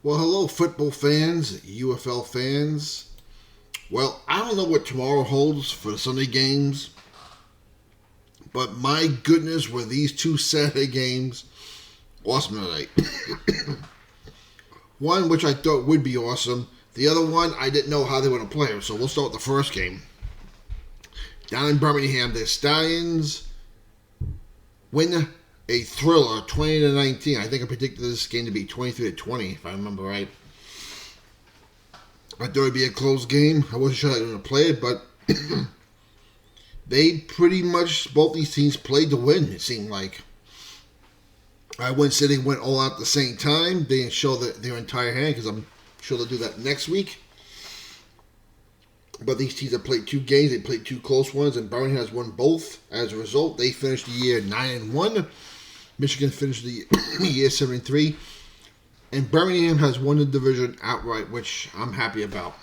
Well, hello, football fans, UFL fans. Well, I don't know what tomorrow holds for the Sunday games, but my goodness, were these two Saturday games awesome tonight. One, which I thought would be awesome. The other one, I didn't know how they were going to play them. So we'll start with the first game. Down in Birmingham, the Stallions win a thriller, 20-19. I think I predicted this game to be 23-20, if I remember right. I thought it would be a close game. I wasn't sure how they were going to play it, but they pretty much, both these teams played to win, it seemed like. I wouldn't say they went all out at the same time. They didn't show their entire hand, because I'm sure they'll do that next week. But these teams have played two games. They played two close ones, and Birmingham has won both. As a result, they finished the year 9-1. Michigan finished the year 7-3. And Birmingham has won the division outright, which I'm happy about.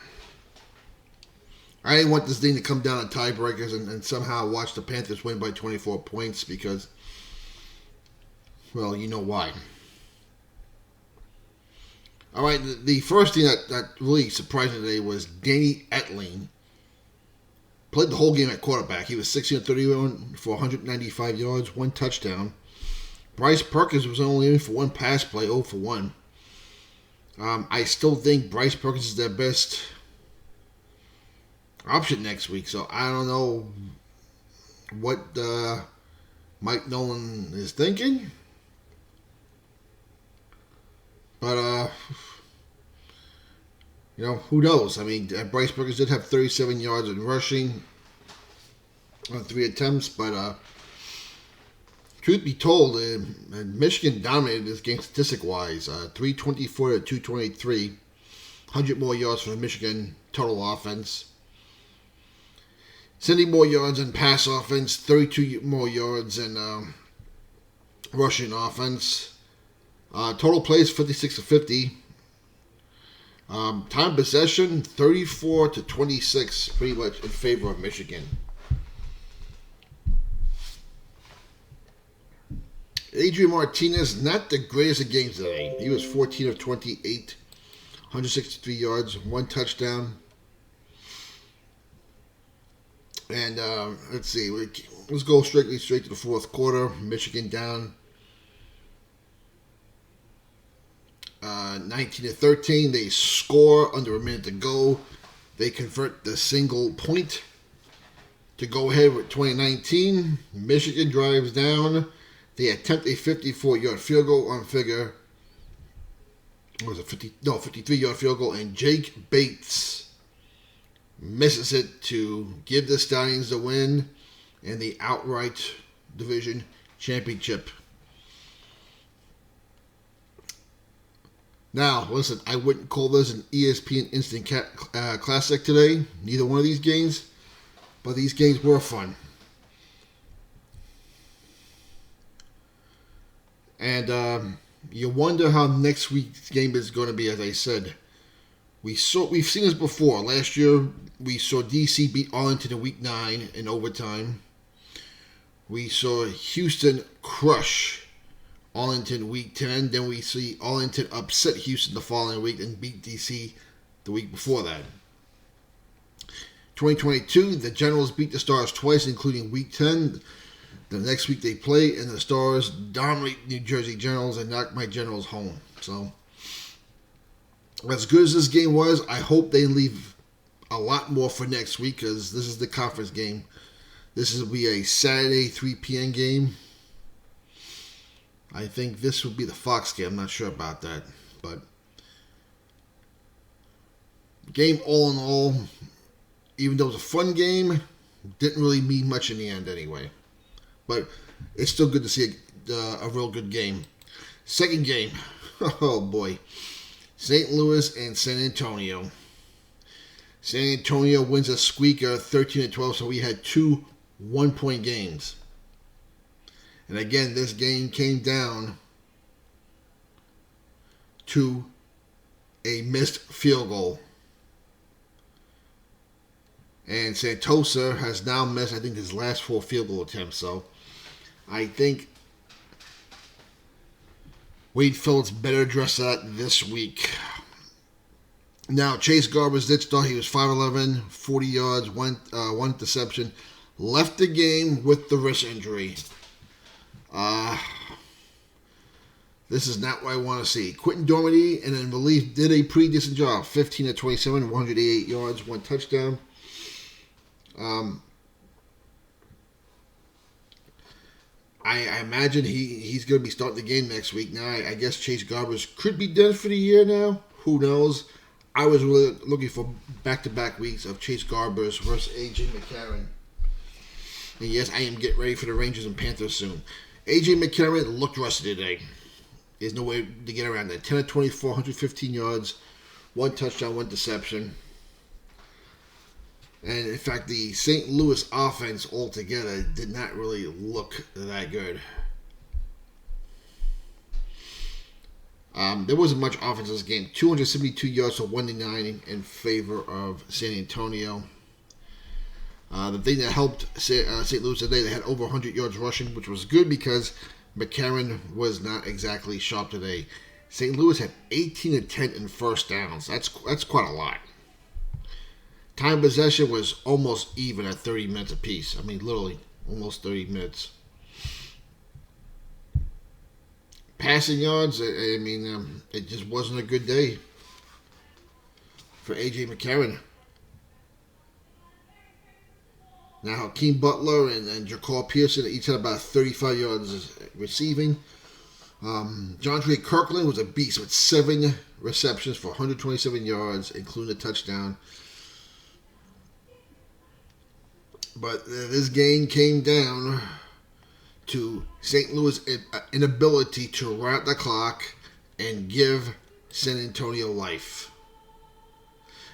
I didn't want this thing to come down to tiebreakers and somehow watch the Panthers win by 24 points because, well, you know why. All right, the first thing that really surprised me today was Danny Etling. Played the whole game at quarterback. He was 16-31 for 195 yards, one touchdown. Bryce Perkins was only in for one pass play, 0 for 1. I still think Bryce Perkins is their best option next week, so I don't know what Mike Nolan is thinking. But, who knows? I mean, Bryce Perkins did have 37 yards in rushing on 3 attempts, but truth be told, Michigan dominated this game statistic-wise, 324 to 223, 100 more yards for the Michigan total offense. 70 more yards in pass offense, 32 more yards in rushing offense. Total plays 56 to 50. Time possession 34 to 26, pretty much in favor of Michigan. Adrian Martinez, not the greatest of games today. He was 14 of 28, 163 yards, one touchdown. And let's see, let's go straight to the fourth quarter. Michigan down 19-13. They score under a minute to go. They convert the single point to go ahead with 2019. Michigan drives down. They attempt a 54-yard field goal on figure. What was it? 53-yard field goal, and Jake Bates misses it to give the Stallions the win and the outright division championship. Now, listen, I wouldn't call this an ESPN Instant Classic today, neither one of these games, but these games were fun. And you wonder how next week's game is going to be, as I said. We've seen this before. Last year, we saw DC beat Arlington in Week 9 in overtime. We saw Houston crush Arlington Week 10. Then we see Arlington upset Houston the following week and beat DC the week before that. 2022, the Generals beat the Stars twice, including Week 10. The next week they play, and the Stars dominate New Jersey Generals and knock my Generals home. So, as good as this game was, I hope they leave a lot more for next week, because this is the conference game. This will be a Saturday 3 p.m. game. I think this would be the Fox game. I'm not sure about that. But game all in all, even though it was a fun game, didn't really mean much in the end anyway. But it's still good to see a real good game. Second game. Oh boy. St. Louis and San Antonio. San Antonio wins a squeaker 13-12, so we had two one-point games. And again, this game came down to a missed field goal. And Santosa has now missed, I think, his last 4 field goal attempts. So I think Wade Phillips better address that this week. Now, Chase Garbers did start. He was 5'11", 40 yards, one interception. Left the game with the wrist injury. This is not what I want to see. Quentin Dormady and then relief did a pretty decent job. 15 of 27, 188 yards, one touchdown. I imagine he's going to be starting the game next week. Now, I guess Chase Garbers could be done for the year now. Who knows? I was really looking for back-to-back weeks of Chase Garbers versus A.J. McCarron. And yes, I am getting ready for the Rangers and Panthers soon. A.J. McCarron looked rusty today. There's no way to get around that. 10 of 24, 115 yards, one touchdown, one deception. And in fact, the St. Louis offense altogether did not really look that good. There wasn't much offense in this game. 272 yards for 109 in favor of San Antonio. The thing that helped St. Louis today, they had over 100 yards rushing, which was good because McCarron was not exactly sharp today. St. Louis had 18 of 10 in first downs. That's quite a lot. Time possession was almost even at 30 minutes apiece. I mean, literally, almost 30 minutes. Passing yards, it just wasn't a good day for A.J. McCarron. Now, Hakeem Butler and Jaquan Pearson each had about 35 yards receiving. Jontre Kirkland was a beast with 7 receptions for 127 yards, including a touchdown. But this game came down to St. Louis' inability to run out the clock and give San Antonio life.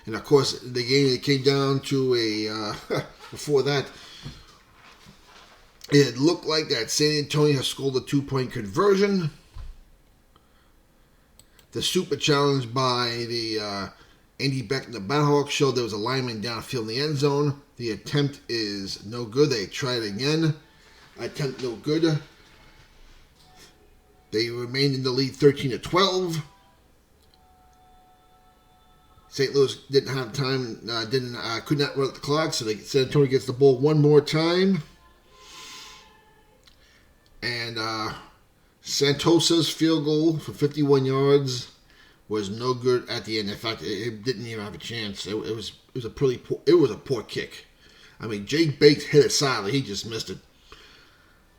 And of course, the game it came down to before that, it looked like that San Antonio has scored a 2-point conversion. The super challenge by the Andy Beck and the Battlehawks showed there was a lineman downfield in the end zone. The attempt is no good. They tried again. Attempt no good. They remained in the lead 13-12. St. Louis didn't have time, could not run out the clock, so San Antonio gets the ball one more time. And Santosa's field goal for 51 yards was no good at the end. In fact, it didn't even have a chance. It was a poor kick. I mean, Jake Bates hit it silently. He just missed it.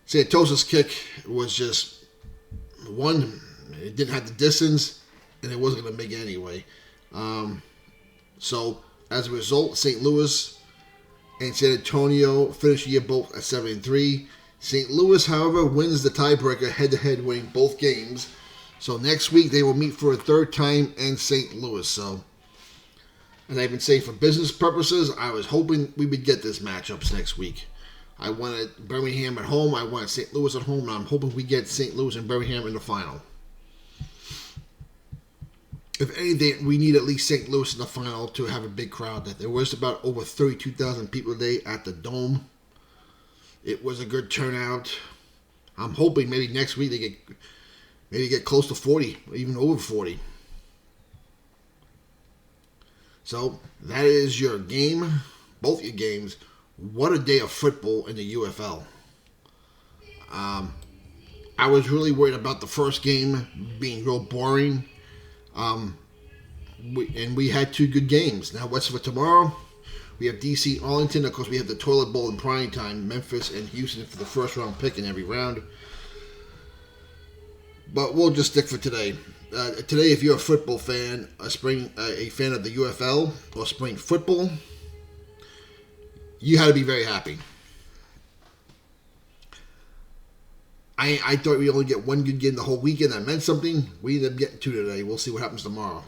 Santosa's kick was just one. It didn't have the distance, and it wasn't going to make it anyway. So as a result, St. Louis and San Antonio finished the year both at 7-3. St. Louis, however, wins the tiebreaker head-to-head, winning both games. So next week they will meet for a third time in St. Louis. So, as I've been saying, for business purposes, I was hoping we would get this matchups next week. I wanted Birmingham at home. I wanted St. Louis at home. And I'm hoping we get St. Louis and Birmingham in the final. If anything, we need at least St. Louis in the final to have a big crowd. There was about over 32,000 people today at the Dome. It was a good turnout. I'm hoping maybe next week they get close to 40, or even over 40. So that is your game, both your games. What a day of football in the UFL. I was really worried about the first game being real boring. We had 2 good games. Now what's for tomorrow? We have DC Arlington. Of course, we have the Toilet Bowl in prime time. Memphis and Houston for the first round pick in every round. But we'll just stick for today. Today, if you're a football fan, a fan of the UFL or spring football, you had to be very happy. I thought we'd only get 1 good game the whole weekend. That meant something. We ended up getting 2 today. We'll see what happens tomorrow.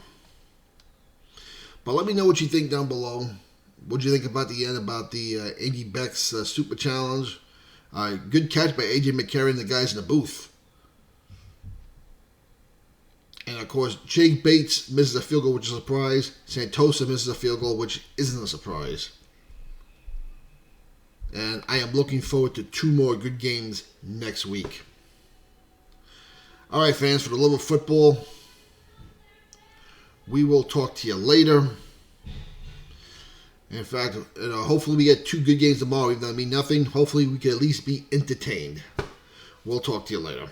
But let me know what you think down below. What did you think about the end, about the Andy Beck's Super Challenge? Good catch by A.J. McCarron, the guys in the booth. And, of course, Jake Bates misses a field goal, which is a surprise. Santosa misses a field goal, which isn't a surprise. And I am looking forward to 2 more good games next week. All right, fans, for the love of football, We will talk to you later. In fact, hopefully we get 2 good games tomorrow, even though I mean nothing. Hopefully we can at least be entertained. We'll talk to you later.